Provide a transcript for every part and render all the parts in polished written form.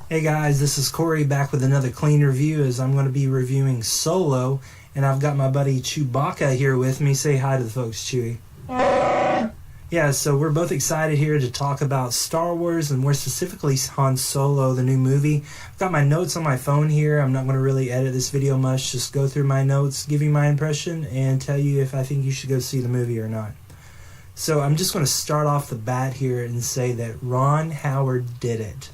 Hey guys, this is Corey back with another clean review as I'm going to be reviewing Solo, and I've got my buddy Chewbacca here with me. Say hi to the folks, Chewie. Yeah, so we're both excited here to talk about Star Wars and more specifically Han Solo, the new movie. I've got my notes on my phone here. I'm not going to really edit this video much, just go through my notes, give you my impression, and tell you if I think you should go see the movie or not. So I'm just going to start off the bat here and say that Ron Howard did it.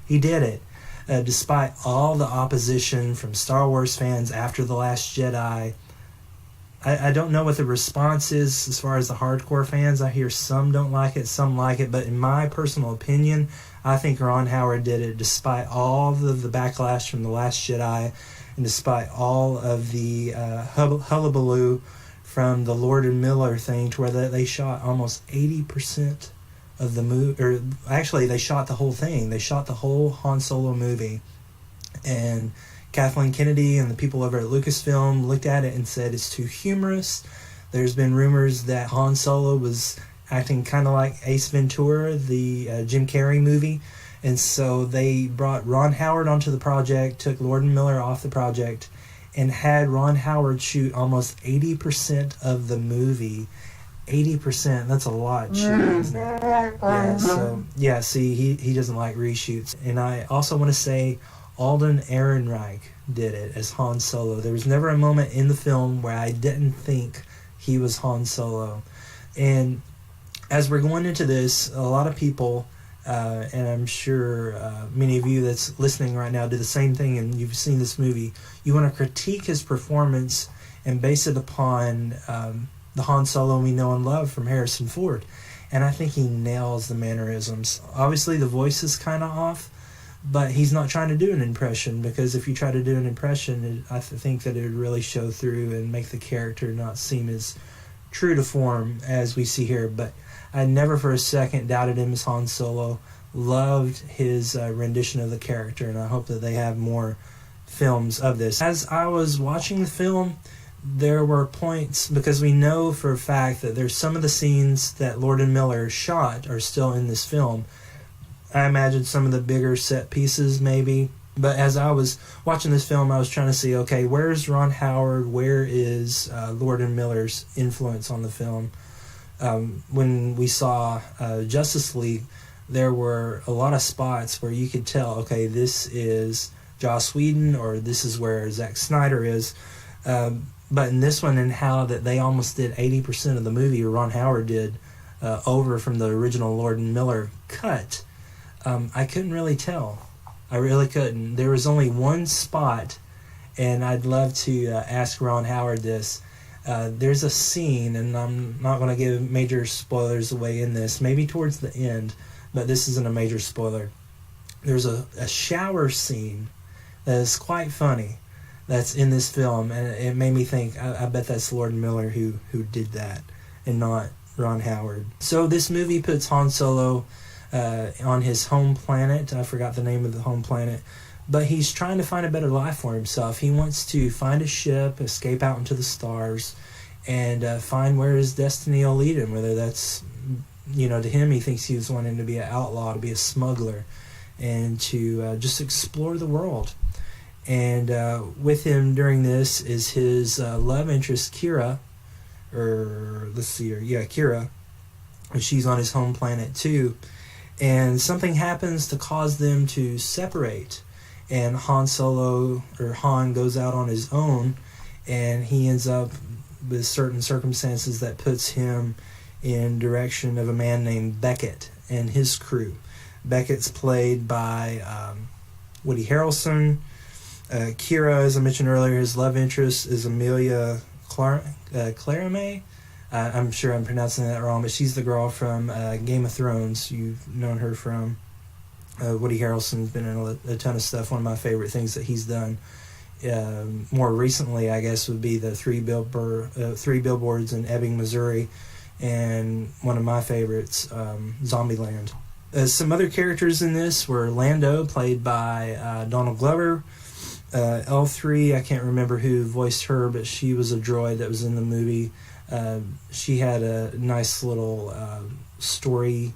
He did it. Despite all the opposition from Star Wars fans after The Last Jedi, I don't know what the response is as far as the hardcore fans. I hear some don't like it, some like it, but in my personal opinion, I think Ron Howard did it despite all the backlash from The Last Jedi and despite all of the hullabaloo from the Lord and Miller thing, to where they shot almost 80% of the movie, or actually they shot the whole thing. They shot the whole Han Solo movie, and Kathleen Kennedy and the people over at Lucasfilm looked at it and said it's too humorous. There's been rumors that Han Solo was acting kind of like Ace Ventura, the Jim Carrey movie, and so they brought Ron Howard onto the project, took Lord and Miller off the project, and had Ron Howard shoot almost 80% of the movie. 80%, that's a lot, isn't it? Yeah, see, he doesn't like reshoots. And I also want to say Alden Ehrenreich did it as Han Solo. There was never a moment in the film where I didn't think he was Han Solo. And as we're going into this, a lot of people, and I'm sure many of you that's listening right now do the same thing, and you've seen this movie. You want to critique his performance and base it upon the Han Solo we know and love from Harrison Ford. And I think he nails the mannerisms. Obviously the voice is kind of off, but he's not trying to do an impression, because if you try to do an impression, I think that it would really show through and make the character not seem as true to form as we see here. But I never for a second doubted him as Han Solo. Loved his rendition of the character, and I hope that they have more films of this. As I was watching the film, there were points, because we know for a fact that there's some of the scenes that Lord and Miller shot are still in this film. I imagine some of the bigger set pieces maybe, but as I was watching this film, I was trying to see, okay, where's Ron Howard, where is Lord and Miller's influence on the film? When we saw Justice League, there were a lot of spots where you could tell, okay, this is Joss Whedon, or this is where Zack Snyder is. But in this one, and how that they almost did 80% of the movie, or Ron Howard did, over from the original Lord and Miller cut, I couldn't really tell. I really couldn't. There was only one spot, and I'd love to ask Ron Howard this. There's a scene, and I'm not going to give major spoilers away in this, maybe towards the end, but this isn't a major spoiler. There's a shower scene that is quite funny that's in this film, and it made me think, I bet that's Lord and Miller who did that, and not Ron Howard. So this movie puts Han Solo on his home planet. I forgot the name of the home planet, but he's trying to find a better life for himself. He wants to find a ship, escape out into the stars, and find where his destiny will lead him, whether that's, to him, he thinks he was wanting to be an outlaw, to be a smuggler, and to just explore the world. And with him during this is his love interest, Kira, Kira. She's on his home planet too. And something happens to cause them to separate. And Han goes out on his own, and he ends up with certain circumstances that puts him in direction of a man named Beckett and his crew. Beckett's played by Woody Harrelson. Kira, as I mentioned earlier, his love interest is Emilia Clarke. I'm sure I'm pronouncing that wrong, but she's the girl from Game of Thrones. You've known her from. Woody Harrelson's been in a ton of stuff. One of my favorite things that he's done more recently, I guess, would be the three billboards in Ebbing, Missouri, and one of my favorites, Zombieland. Some other characters in this were Lando, played by Donald Glover. L3, I can't remember who voiced her, but she was a droid that was in the movie. She had a nice little story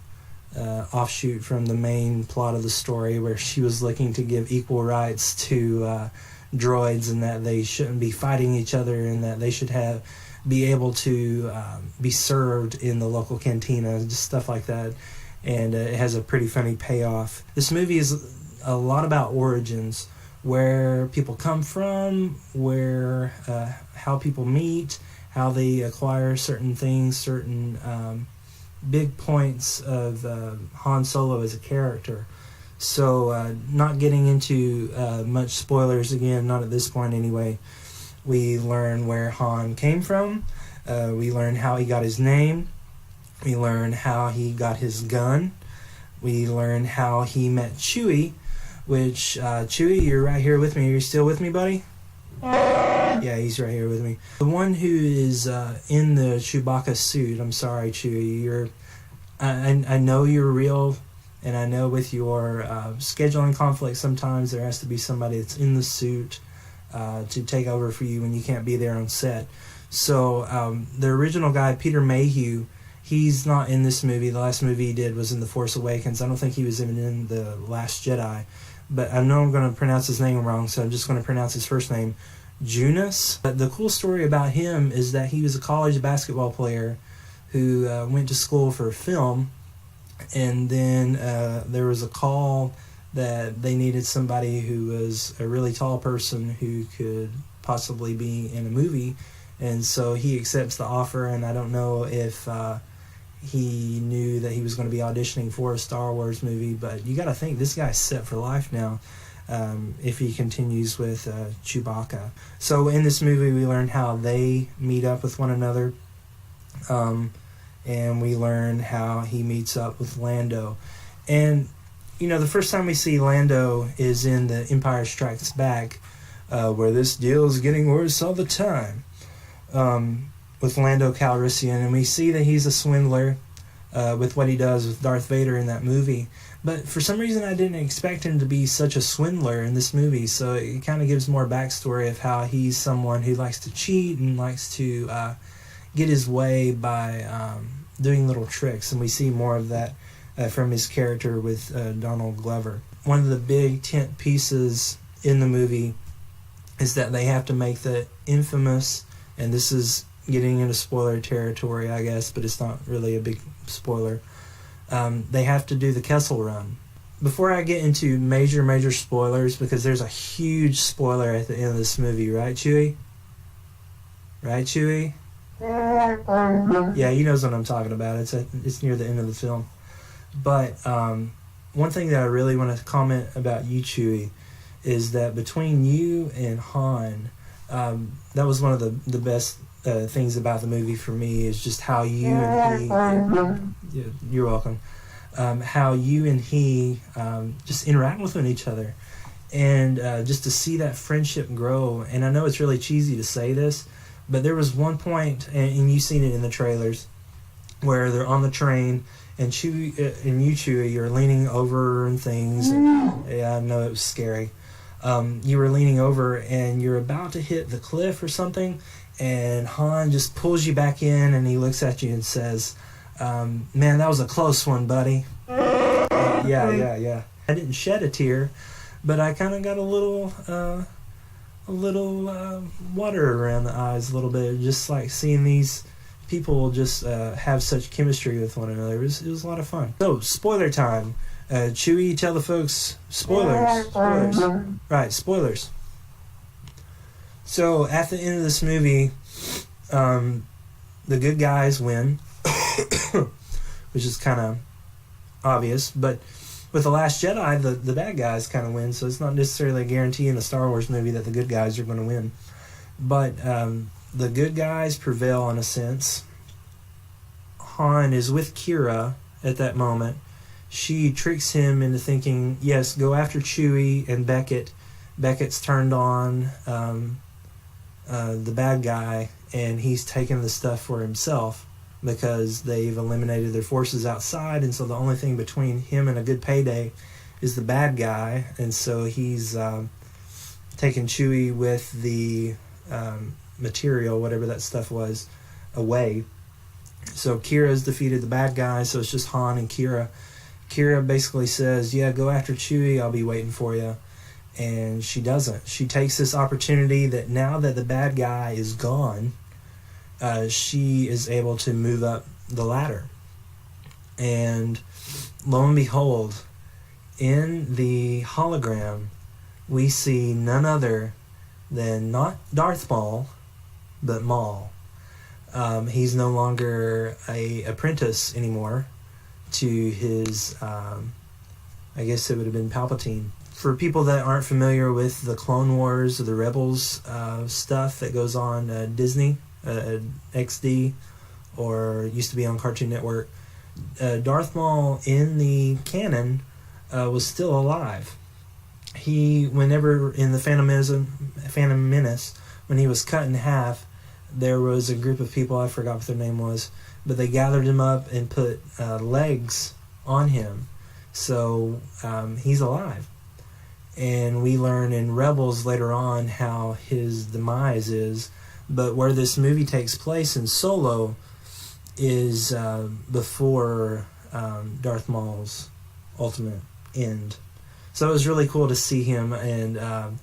offshoot from the main plot of the story, where she was looking to give equal rights to droids, and that they shouldn't be fighting each other, and that they should be able to be served in the local cantina, just stuff like that. And it has a pretty funny payoff. This movie is a lot about origins, where people come from, where how people meet, how they acquire certain things, certain big points of Han Solo as a character. So not getting into much spoilers again, not at this point anyway. We learn where Han came from. We learn how he got his name. We learn how he got his gun. We learn how he met Chewie, which, Chewie, you're right here with me. Are you still with me, buddy? Yeah, he's right here with me. The one who is in the Chewbacca suit, I'm sorry, Chewie, I know you're real, and I know with your scheduling conflict sometimes there has to be somebody that's in the suit to take over for you when you can't be there on set. So the original guy, Peter Mayhew, he's not in this movie. The last movie he did was in The Force Awakens. I don't think he was even in The Last Jedi. But I know I'm going to pronounce his name wrong, so I'm just going to pronounce his first name, Joonas. But the cool story about him is that he was a college basketball player who went to school for film, and then there was a call that they needed somebody who was a really tall person who could possibly be in a movie. And so he accepts the offer, and I don't know if he knew that he was going to be auditioning for a Star Wars movie, but you got to think this guy's set for life now if he continues with Chewbacca. So in this movie we learn how they meet up with one another, and we learn how he meets up with Lando. And you know, the first time we see Lando is in The Empire Strikes Back, where this deal is getting worse all the time, with Lando Calrissian, and we see that he's a swindler with what he does with Darth Vader in that movie. But for some reason I didn't expect him to be such a swindler in this movie, so it kind of gives more backstory of how he's someone who likes to cheat and likes to get his way by doing little tricks, and we see more of that from his character with Donald Glover. One of the big tent pieces in the movie is that they have to make the infamous, and this is getting into spoiler territory, I guess, but it's not really a big spoiler. They have to do the Kessel Run. Before I get into major spoilers, because there's a huge spoiler at the end of this movie, right, Chewie? Right, Chewie? Yeah, he knows what I'm talking about. It's near the end of the film. But one thing that I really want to comment about you, Chewie, is that between you and Han, that was one of the best things about the movie for me, is just how you and he, you're welcome, how you and he just interact with each other, and just to see that friendship grow. And I know it's really cheesy to say this, but there was one point, and you've seen it in the trailers, where they're on the train, and Chewie, you're leaning over and things. And, yeah, I know it was scary. You were leaning over, and you're about to hit the cliff or something, and Han just pulls you back in, and he looks at you and says, "Man, that was a close one, buddy." Yeah. I didn't shed a tear, but I kind of got a little water around the eyes a little bit, just like seeing these people just have such chemistry with one another. It was a lot of fun. So, spoiler time. Chewie, tell the folks spoilers. Right, spoilers. So, at the end of this movie, the good guys win, which is kind of obvious, but with The Last Jedi, the bad guys kind of win, so it's not necessarily a guarantee in the Star Wars movie that the good guys are going to win. But the good guys prevail in a sense. Han is with Kira at that moment. She tricks him into thinking, yes, go after Chewie and Beckett. Beckett's turned on the bad guy, and he's taken the stuff for himself because they've eliminated their forces outside, and so the only thing between him and a good payday is the bad guy, and so he's taken Chewie with the material, whatever that stuff was, away. So Kira's defeated the bad guy, so it's just Han and Kira. Kira basically says, yeah, go after Chewie, I'll be waiting for you. And she doesn't. She takes this opportunity that now that the bad guy is gone, she is able to move up the ladder. And lo and behold, in the hologram, we see none other than not Darth Maul, but Maul. He's no longer a apprentice anymore to his, I guess it would have been Palpatine. For people that aren't familiar with the Clone Wars or the Rebels stuff that goes on Disney, XD, or used to be on Cartoon Network, Darth Maul in the canon was still alive. Whenever in the Phantom Menace, when he was cut in half, there was a group of people, I forgot what their name was, but they gathered him up and put legs on him. So he's alive. And we learn in Rebels later on how his demise is. But where this movie takes place in Solo is before Darth Maul's ultimate end. So it was really cool to see him. And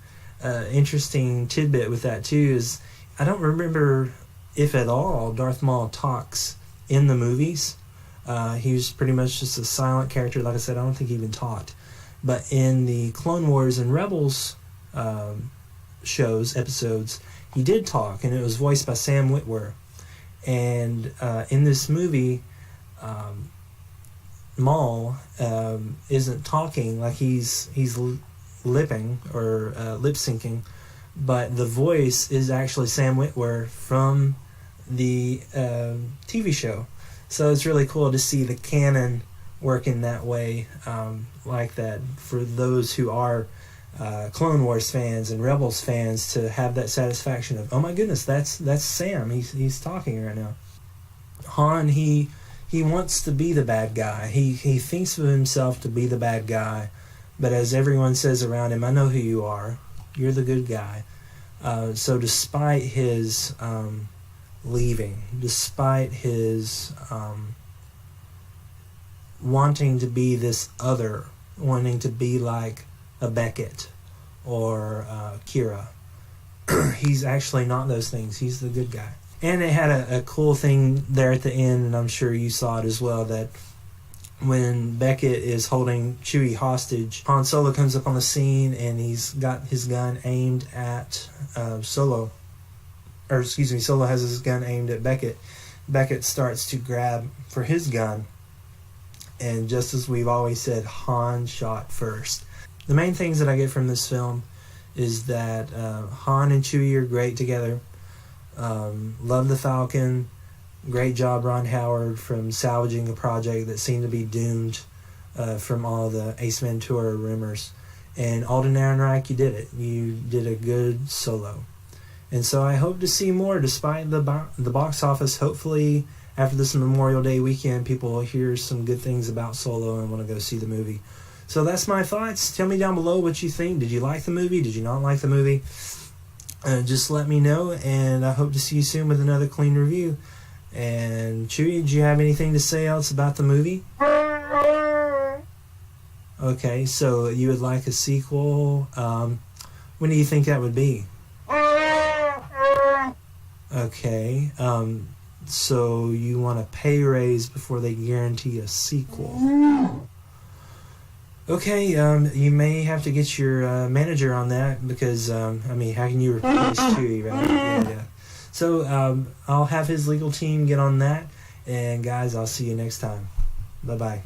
interesting tidbit with that too is I don't remember if at all Darth Maul talks in the movies. He was pretty much just a silent character. Like I said, I don't think he even talked. But in the Clone Wars and Rebels episodes, he did talk, and it was voiced by Sam Witwer. And in this movie, Maul isn't talking, like he's lipping or lip syncing, but the voice is actually Sam Witwer from the TV show. So it's really cool to see the canon working that way, like that, for those who are Clone Wars fans and Rebels fans, to have that satisfaction of, oh my goodness, that's Sam. He's talking right now. Han, he wants to be the bad guy. He thinks of himself to be the bad guy, but as everyone says around him, I know who you are. You're the good guy. So despite his leaving, despite his wanting to be this other, wanting to be like a Beckett or Kira, he's actually not those things. He's the good guy. And it had a cool thing there at the end, and I'm sure you saw it as well, that when Beckett is holding Chewie hostage, Han Solo comes up on the scene and he's got his gun aimed at Solo. Or excuse me, Solo has his gun aimed at Beckett. Beckett starts to grab for his gun, and just as we've always said, Han shot first. The main things that I get from this film is that Han and Chewie are great together. Love the Falcon. Great job, Ron Howard, from salvaging a project that seemed to be doomed from all the Ace Ventura rumors. And Alden Ehrenreich, you did it. You did a good Solo. And so I hope to see more despite the box office. Hopefully, after this Memorial Day weekend, people will hear some good things about Solo and want to go see the movie. So that's my thoughts. Tell me down below what you think. Did you like the movie? Did you not like the movie? Just let me know, and I hope to see you soon with another clean review. And Chewie, do you have anything to say else about the movie? Okay, so you would like a sequel. When do you think that would be? Okay, so you want a pay raise before they guarantee a sequel. Okay, you may have to get your manager on that, because, I mean, how can you replace Chewie, right? Yeah. So, I'll have his legal team get on that, and guys, I'll see you next time. Bye-bye.